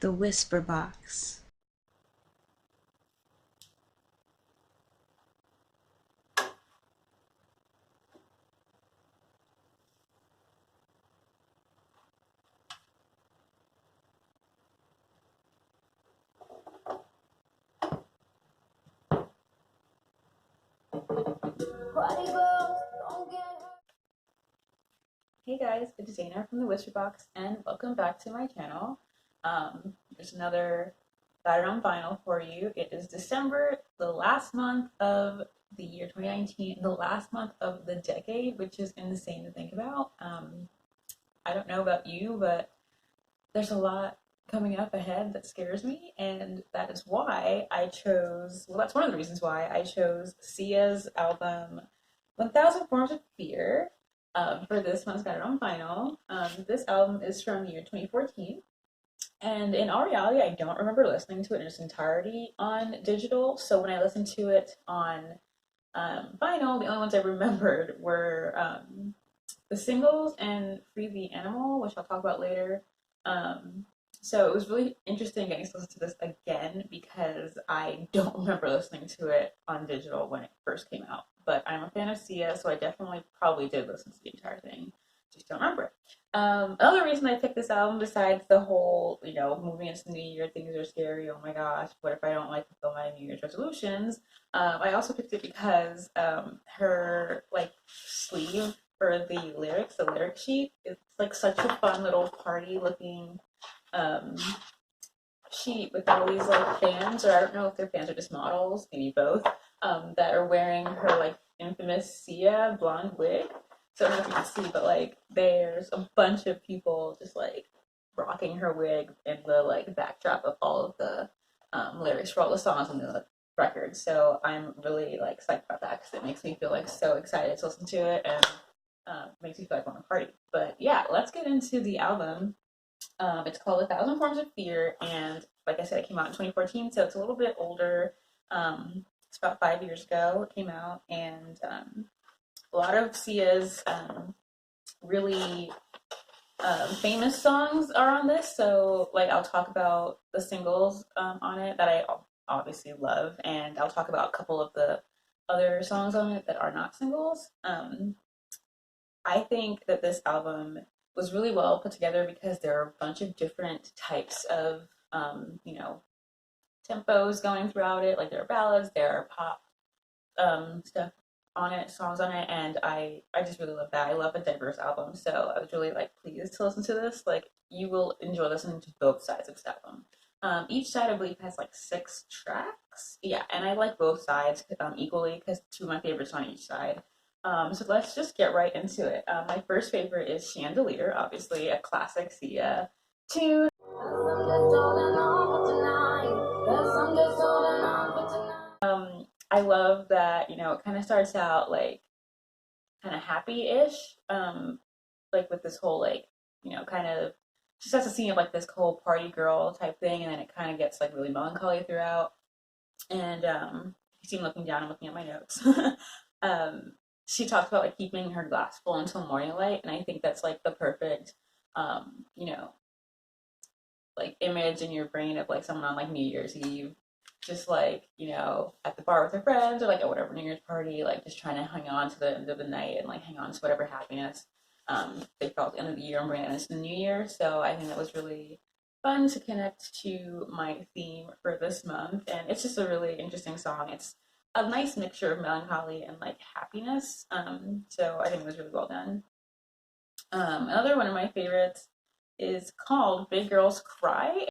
The Whisper Box. Hey guys, it's Dana from the Whisper Box, and welcome back to my channel. There's another Got on vinyl for you. It is December, the last month of the year 2019, the last month of the decade, which is insane to think about. I don't know about you, but there's a lot coming up ahead that scares me, and that is why I chose, well, that's one of the reasons why I chose Sia's album 1000 Forms of Fear for this month's Got It on Vinyl. This album is from the year 2014, and in all reality, I don't remember listening to it in its entirety on digital, so when I listened to it on vinyl, the only ones I remembered were the singles and Free the Animal, which I'll talk about later. Um, so it was really interesting getting to listen to this again because I don't remember listening to it on digital when it first came out. But I'm a fan of Sia, so I definitely probably did listen to the entire thing. Just don't remember it. Another reason I picked this album, besides the whole, moving into the new year, things are scary. Oh my gosh, what if I don't like fulfill my New Year's resolutions? I also picked it because her like sleeve for the lyrics, the lyric sheet. It's like such a fun little party looking um, sheet with all these like fans, or I don't know if they're fans or just models, maybe both, that are wearing her like infamous Sia blonde wig. So I don't know if you can see, but like there's a bunch of people just like rocking her wig in the like backdrop of all of the lyrics for all the songs on the record. So I'm really like psyched about that because it makes me feel like so excited to listen to it, and makes me feel like I want to party. But yeah, let's get into the album. It's called A Thousand Forms of Fear, and like I said, it came out in 2014, so it's a little bit older. It's about 5 years ago it came out, and a lot of Sia's really famous songs are on this. So, like, I'll talk about the singles on it that I obviously love, and I'll talk about a couple of the other songs on it that are not singles. I think that this album was really well put together because there are a bunch of different types of, tempos going throughout it. Like there are ballads, there are pop stuff on it, songs on it, and I just really love that. I love a diverse album, so I was really like pleased to listen to this. Like you will enjoy listening to both sides of this album. Each side I believe has like 6 tracks. Yeah, and I like both sides equally because two of my favorites on each side. So let's just get right into it. My first favorite is Chandelier, obviously a classic Sia tune. I love that, it kind of starts out like kind of happy-ish, like with this whole like, kind of she starts a scene of like this whole party girl type thing, and then it kind of gets like really melancholy throughout. And you see me looking down and looking at my notes. um, she talks about like keeping her glass full until morning light, and I think that's like the perfect, um, you know, like image in your brain of like someone on like New Year's Eve, just like at the bar with their friends or like at whatever New Year's party, like just trying to hang on to the end of the night and like hang on to whatever happiness they felt at the end of the year and bring it into the new year. So I think that was really fun to connect to my theme for this month, and it's just a really interesting song. It's a nice mixture of melancholy and like happiness. So I think it was really well done. Another one of my favorites is called Big Girls Cry.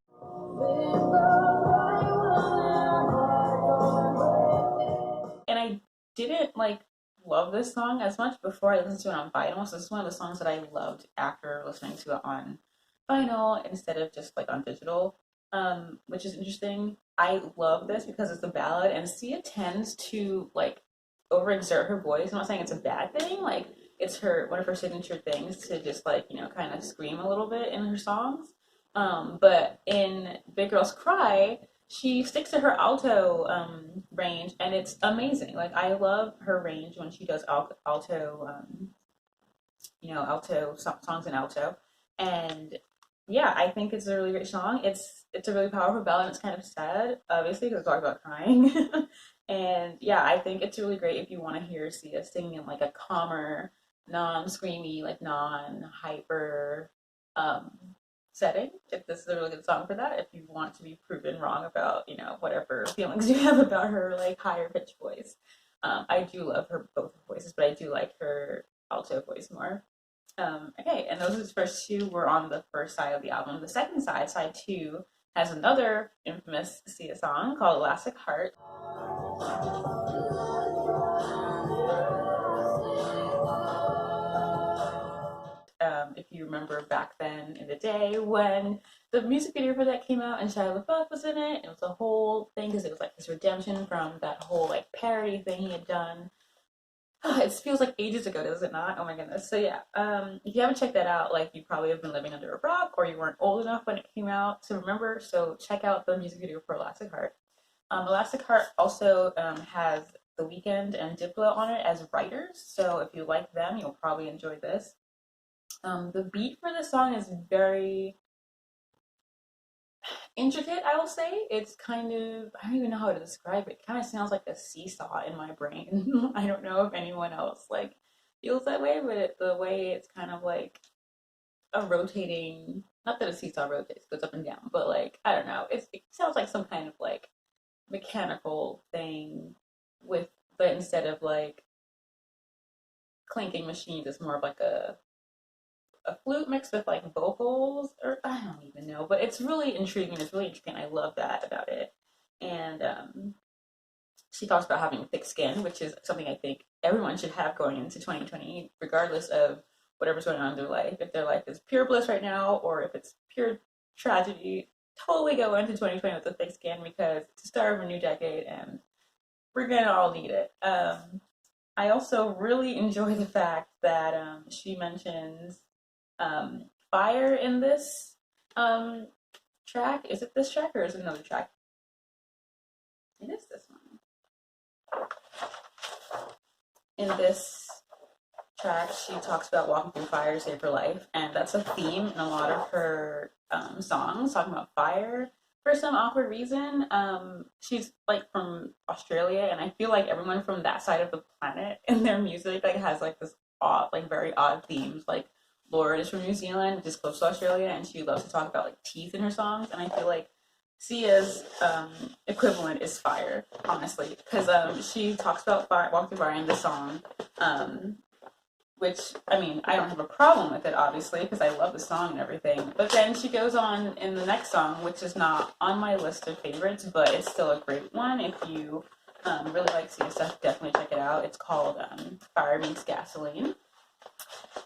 And I didn't like love this song as much before I listened to it on vinyl. So this is one of the songs that I loved after listening to it on vinyl instead of just like on digital, which is interesting. I love this because it's a ballad, and Sia tends to like overexert her voice. I'm not saying it's a bad thing. Like it's her one of her signature things to just like kind of scream a little bit in her songs. But in Big Girls Cry, she sticks to her alto range, and it's amazing. Like I love her range when she does alto, alto songs in alto, and Yeah, I think it's a really great song. It's a really powerful ballad. And it's kind of sad, obviously, because it's talking about crying. And yeah, I think it's really great if you want to hear Sia singing in like a calmer, non-screamy, like non-hyper um, setting. If this is a really good song for that, if you want to be proven wrong about whatever feelings you have about her like higher pitched voice. I do love her both voices, but I do like her alto voice more. Okay, and those first two were on the first side of the album. The second side, side two, has another infamous Sia song called Elastic Heart. If you remember back then in the day when the music video for that came out and Shia LaBeouf was in it, it was a whole thing because it was like his redemption from that whole like parody thing he had done. It feels like ages ago, does it not? Oh my goodness. So yeah, if you haven't checked that out, like you probably have been living under a rock or you weren't old enough when it came out to remember. So check out the music video for Elastic Heart. Elastic Heart also has The Weeknd and Diplo on it as writers. So if you like them, you'll probably enjoy this. The beat for the song is very intricate, I will say. It's kind of, I don't even know how to describe it. It kind of sounds like a seesaw in my brain. I don't know if anyone else like feels that way, but the way it's kind of like a rotating, not that a seesaw rotates, goes up and down, but like, I don't know. It sounds like some kind of like mechanical thing with, but instead of like clinking machines, it's more of like a flute mixed with like vocals, or I don't even know, but it's really intriguing. It's really interesting. I love that about it. And she talks about having thick skin, which is something I think everyone should have going into 2020, regardless of whatever's going on in their life. If their life is pure bliss right now, or if it's pure tragedy, totally go into 2020 with a thick skin because it's the start of a new decade and we're gonna all need it. I also really enjoy the fact that she mentions fire in this um, track. Is it this track or is it another track? It is this one. In this track, she talks about walking through fire to save her life, and that's a theme in a lot of her songs, talking about fire. For some awkward reason, she's like from Australia, and I feel like everyone from that side of the planet in their music like has like this odd, like very odd themes. Like Lord is from New Zealand, which is close to Australia, and she loves to talk about like teeth in her songs, and I feel like Sia's equivalent is fire, honestly, because she talks about fire, walking through fire in the song, um, which I mean, I don't have a problem with it, obviously, because I love the song and everything. But then she goes on in the next song, which is not on my list of favorites, but it's still a great one. If you really like Sia stuff, definitely check it out. It's called Fire Meets Gasoline,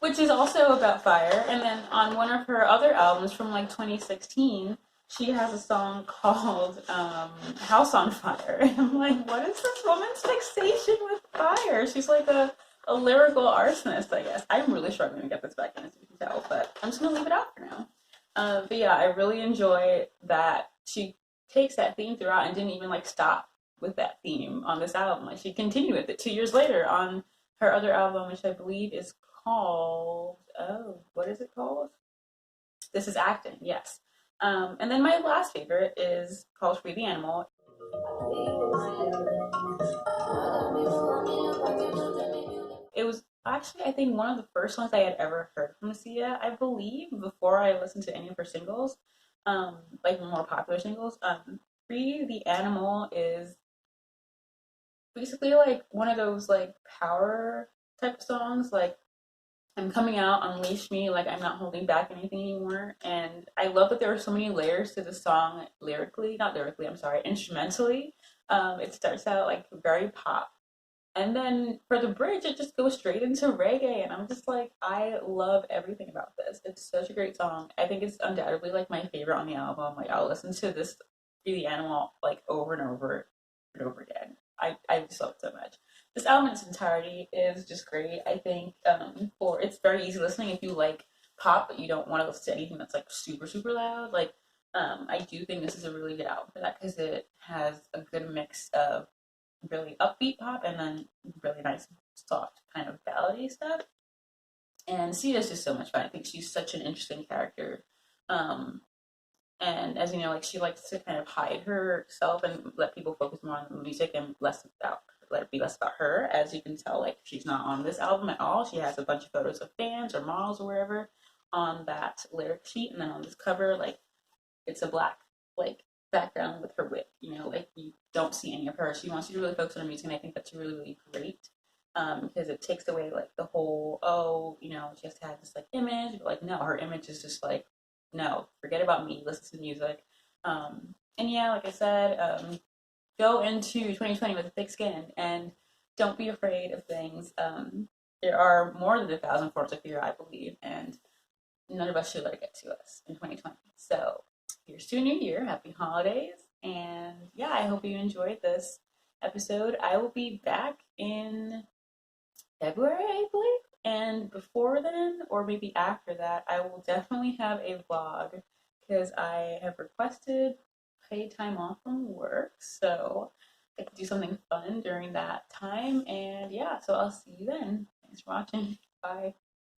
which is also about fire. And then on one of her other albums from like 2016, she has a song called House on Fire. And I'm like, what is this woman's fixation with fire? She's like a lyrical arsonist, I guess. I'm really struggling to get this back in, as you can tell, but I'm just going to leave it out for now. But yeah, I really enjoy that she takes that theme throughout and didn't even like stop with that theme on this album. Like she continued with it 2 years later on her other album, which I believe is called, oh, what is it called? This is Acting, yes. And then my last favorite is called Free the Animal. It was actually, I think, one of the first ones I had ever heard from Sia, I believe, before I listened to any of her singles, like more popular singles. Free the Animal is basically like one of those like power type of songs, like I'm coming out, unleash me, like I'm not holding back anything anymore. And I love that there are so many layers to the song lyrically, not lyrically, I'm sorry, instrumentally. It starts out like very pop. And then for the bridge, it just goes straight into reggae. And I'm just like, I love everything about this. It's such a great song. I think it's undoubtedly like my favorite on the album. Like I'll listen to this Be the Animal like over and over and over again. I just love it so much. This album in its entirety is just great. I think for it's very easy listening if you like pop, but you don't want to listen to anything that's like super super loud. Like I do think this is a really good album for that because it has a good mix of really upbeat pop and then really nice soft kind of ballady stuff. And Sia's just so much fun. I think she's such an interesting character And as you know, like she likes to kind of hide herself and let people focus more on the music and less about let it be less about her. As you can tell, like she's not on this album at all. She has a bunch of photos of fans or models or wherever on that lyric sheet, and then on this cover, like it's a black like background with her wig. You know, like you don't see any of her. She wants you to really focus on her music, and I think that's really really great. Because it takes away like the whole you know she has to have this like image, but like no, her image is just like no, forget about me, listen to the music. And yeah, like I said, go into 2020 with a thick skin and don't be afraid of things. There are more than 1,000 forms of fear, I believe, and none of us should let it get to us in 2020. So here's to a new year. Happy holidays. And yeah, I hope you enjoyed this episode. I will be back in February, I believe. And before then, or maybe after that, I will definitely have a vlog because I have requested paid time off from work. So I could do something fun during that time. And yeah, so I'll see you then. Thanks for watching. Bye.